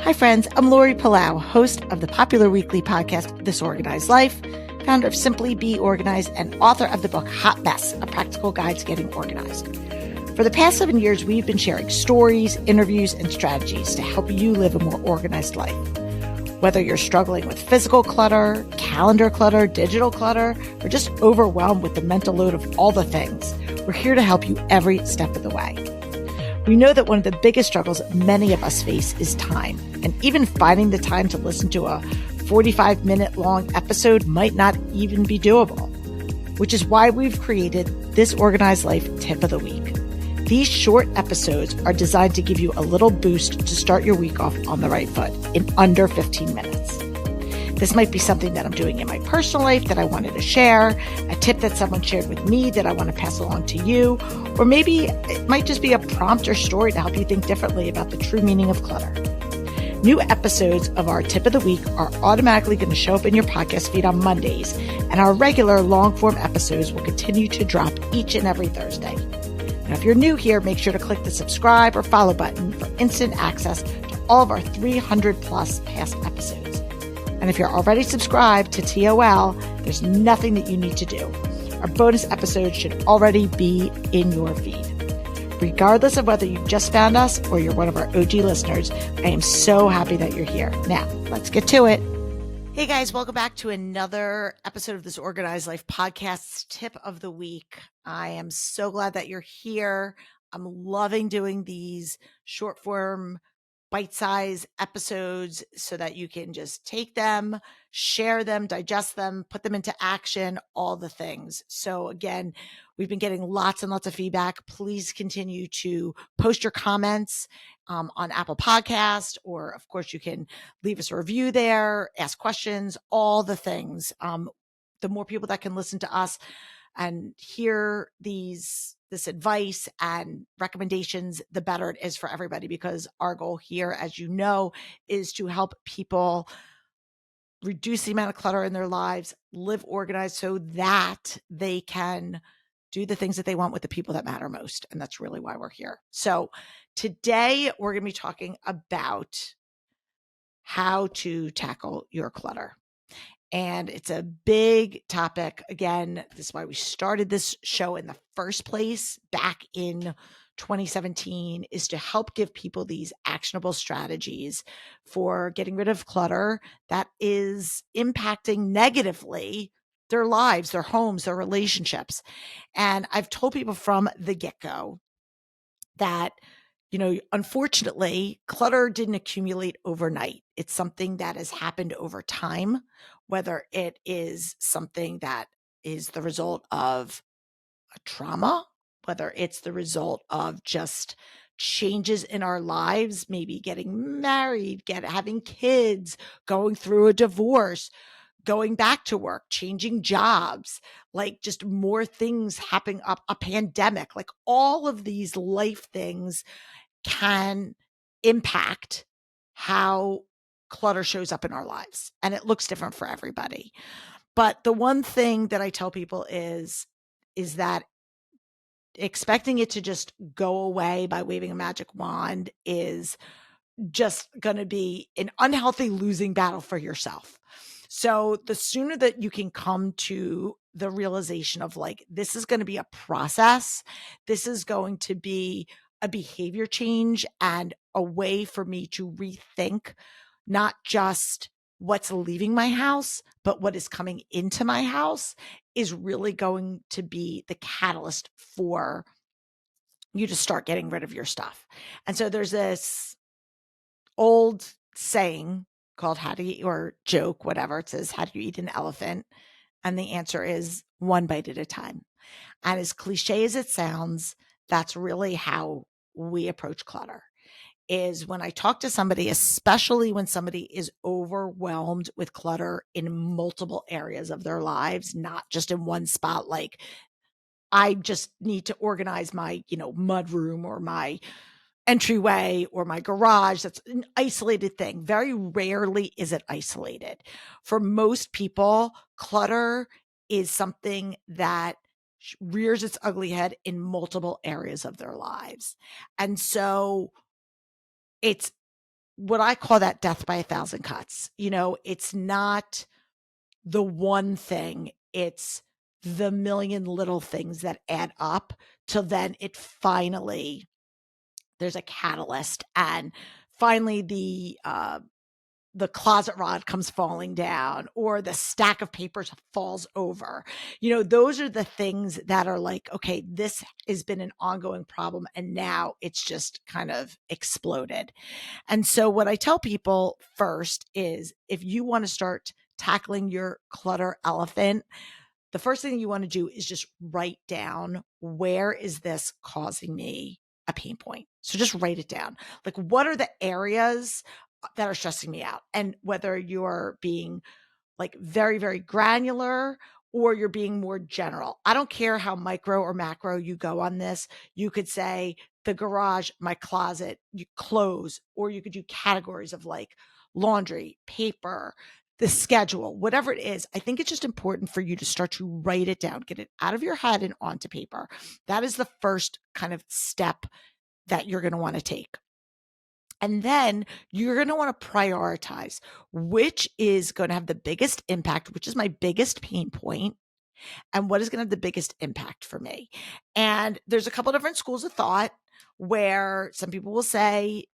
Hi, friends. I'm Lori Palau, host of the popular weekly podcast, This Organized Life, founder of Simply Be Organized, and author of the book Hot Mess, A Practical Guide to Getting Organized. For the past 7 years, we've been sharing stories, interviews, and strategies to help you live a more organized life. Whether you're struggling with physical clutter, calendar clutter, digital clutter, or just overwhelmed with the mental load of all the things, we're here to help you every step of the way. We know that one of the biggest struggles many of us face is time, and even finding the time to listen to a 45-minute long episode might not even be doable, which is why we've created this Organized Life Tip of the Week. These short episodes are designed to give you a little boost to start your week off on the right foot in under 15 minutes. This might be something that I'm doing in my personal life that I wanted to share, a tip that someone shared with me that I want to pass along to you, or maybe it might just be a prompt or story to help you think differently about the true meaning of clutter. New episodes of our Tip of the Week are automatically going to show up in your podcast feed on Mondays, and our regular long-form episodes will continue to drop each and every Thursday. Now, if you're new here, make sure to click the subscribe or follow button for instant access to all of our 300 plus past episodes. And if you're already subscribed to TOL, there's nothing that you need to do. Our bonus episodes should already be in your feed. Regardless of whether you just found us or you're one of our OG listeners, I am so happy that you're here. Now, let's get to it. Hey guys, welcome back to another episode of this Organized Life podcast's Tip of the Week. I am so glad that you're here. I'm loving doing these short form bite-sized episodes so that you can just take them, share them, digest them, put them into action, all the things. So again, we've been getting lots and lots of feedback. Please continue to post your comments on Apple Podcast, or of course you can leave us a review there, ask questions, all the things. The more people that can listen to us and hear this advice and recommendations, the better it is for everybody, because our goal here, as you know, is to help people reduce the amount of clutter in their lives, live organized so that they can do the things that they want with the people that matter most. And that's really why we're here. So today we're going to be talking about how to tackle your clutter. And it's a big topic. Again, this is why we started this show in the first place back in 2017, is to help give people these actionable strategies for getting rid of clutter that is impacting negatively their lives, their homes, their relationships. And I've told people from the get-go that, unfortunately, clutter didn't accumulate overnight. It's something that has happened over time, whether it is something that is the result of a trauma, whether it's the result of just changes in our lives, maybe getting married, having kids, going through a divorce, going back to work, changing jobs, like just more things happening up, a pandemic, like all of these life things can impact how clutter shows up in our lives. And it looks different for everybody. But the one thing that I tell people is that expecting it to just go away by waving a magic wand is just going to be an unhealthy losing battle for yourself. So the sooner that you can come to the realization of like, this is going to be a process, this is going to be a behavior change and a way for me to rethink not just what's leaving my house, but what is coming into my house, is really going to be the catalyst for you to start getting rid of your stuff. And so there's this old saying called or joke, whatever. It says, how do you eat an elephant? And the answer is one bite at a time. And as cliche as it sounds, that's really how we approach clutter. Is when I talk to somebody, especially when somebody is overwhelmed with clutter in multiple areas of their lives, not just in one spot, like I just need to organize my, mud room or my entryway or my garage. That's an isolated thing. Very rarely is it isolated. For most people, clutter is something that rears its ugly head in multiple areas of their lives. And so it's what I call that death by a thousand cuts. It's not the one thing, it's the million little things that add up till then there's a catalyst, and finally the closet rod comes falling down, or the stack of papers falls over. Those are the things that are like, okay, this has been an ongoing problem and now it's just kind of exploded. And so what I tell people first is, if you want to start tackling your clutter elephant, the first thing you want to do is just write down, where is this causing me a pain point? So just write it down. Like, what are the areas that are stressing me out? And whether you're being like very, very granular or you're being more general, I don't care how micro or macro you go on this. You could say the garage, my closet, you clothes, or you could do categories of like laundry, paper, the schedule, whatever it is. I think it's just important for you to start to write it down, get it out of your head and onto paper. That is the first kind of step that you're going to want to take. And then you're going to want to prioritize which is going to have the biggest impact, which is my biggest pain point, and what is going to have the biggest impact for me. And there's a couple different schools of thought where some people will say,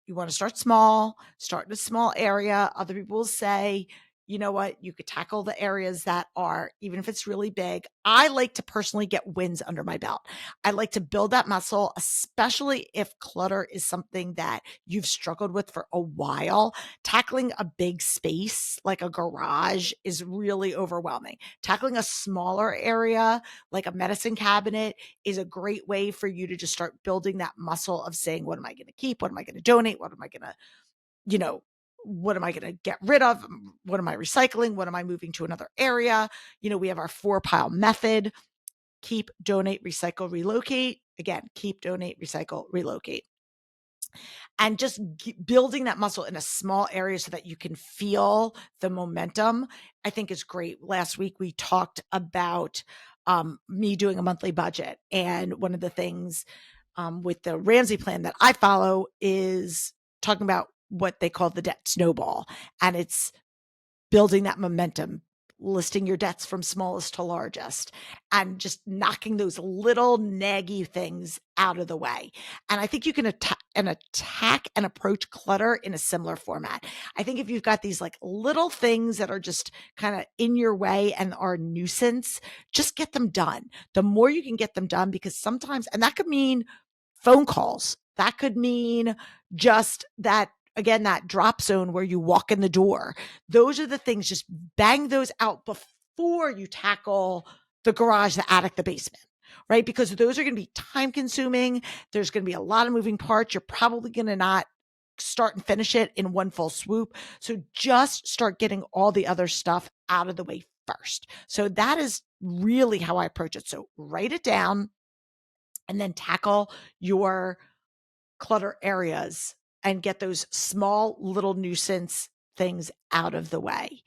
you want to start small, start in a small area. Other people will say, you know what, you could tackle the areas that are, even if it's really big. I like to personally get wins under my belt. I like to build that muscle, especially if clutter is something that you've struggled with for a while. Tackling a big space like a garage is really overwhelming. Tackling a smaller area like a medicine cabinet is a great way for you to just start building that muscle of saying, what am I going to keep? What am I going to donate? What am I going to, what am I going to get rid of? What am I recycling? What am I moving to another area? We have our 4-pile method: keep, donate, recycle, relocate. Again, keep, donate, recycle, relocate. And just building that muscle in a small area so that you can feel the momentum, I think is great. Last week, we talked about me doing a monthly budget. And one of the things with the Ramsey plan that I follow is talking about what they call the debt snowball. And it's building that momentum, listing your debts from smallest to largest, and just knocking those little naggy things out of the way. And I think you can attack and approach clutter in a similar format. I think if you've got these like little things that are just kind of in your way and are a nuisance, just get them done. The more you can get them done, because sometimes, and that could mean phone calls, that could mean just that, again, that drop zone where you walk in the door. Those are the things, just bang those out before you tackle the garage, the attic, the basement, right? Because those are going to be time consuming. There's going to be a lot of moving parts. You're probably going to not start and finish it in one full swoop. So just start getting all the other stuff out of the way first. So that is really how I approach it. So write it down and then tackle your clutter areas and get those small little nuisance things out of the way.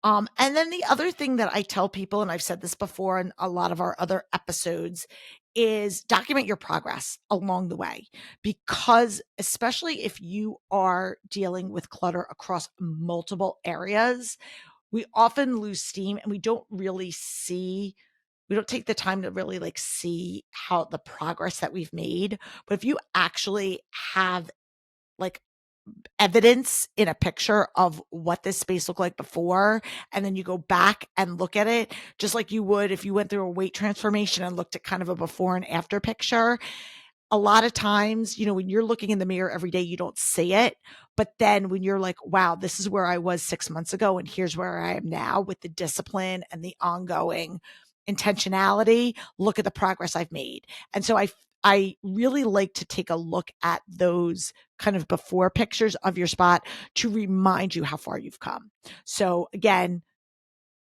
And then the other thing that I tell people, and I've said this before in a lot of our other episodes, is document your progress along the way. Because especially if you are dealing with clutter across multiple areas, we often lose steam and we don't take the time to really like see how the progress that we've made. But if you actually have like evidence in a picture of what this space looked like before, and then you go back and look at it, just like you would if you went through a weight transformation and looked at kind of a before and after picture. A lot of times, when you're looking in the mirror every day, you don't see it. But then when you're like, wow, this is where I was 6 months ago, and here's where I am now with the discipline and the ongoing intentionality, look at the progress I've made. And so I really like to take a look at those kind of before pictures of your spot to remind you how far you've come. So again,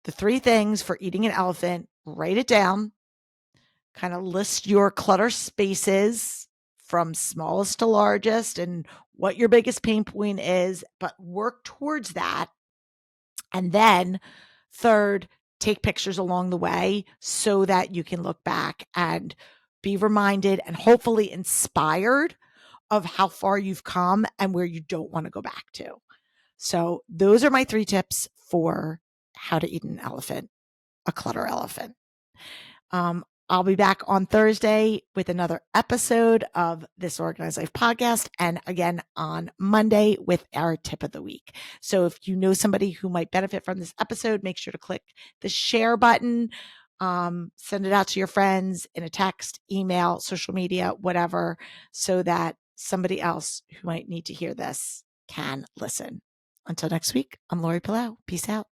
the 3 things for eating an elephant: write it down, kind of list your clutter spaces from smallest to largest and what your biggest pain point is, but work towards that. And then third, take pictures along the way so that you can look back and be reminded and hopefully inspired of how far you've come and where you don't want to go back to. So those are my 3 tips for how to eat an elephant, a clutter elephant. I'll be back on Thursday with another episode of this Organized Life podcast, and again on Monday with our tip of the week. So if you know somebody who might benefit from this episode, make sure to click the share button, send it out to your friends in a text, email, social media, whatever, so that somebody else who might need to hear this can listen. Until next week, I'm Lori Palau. Peace out.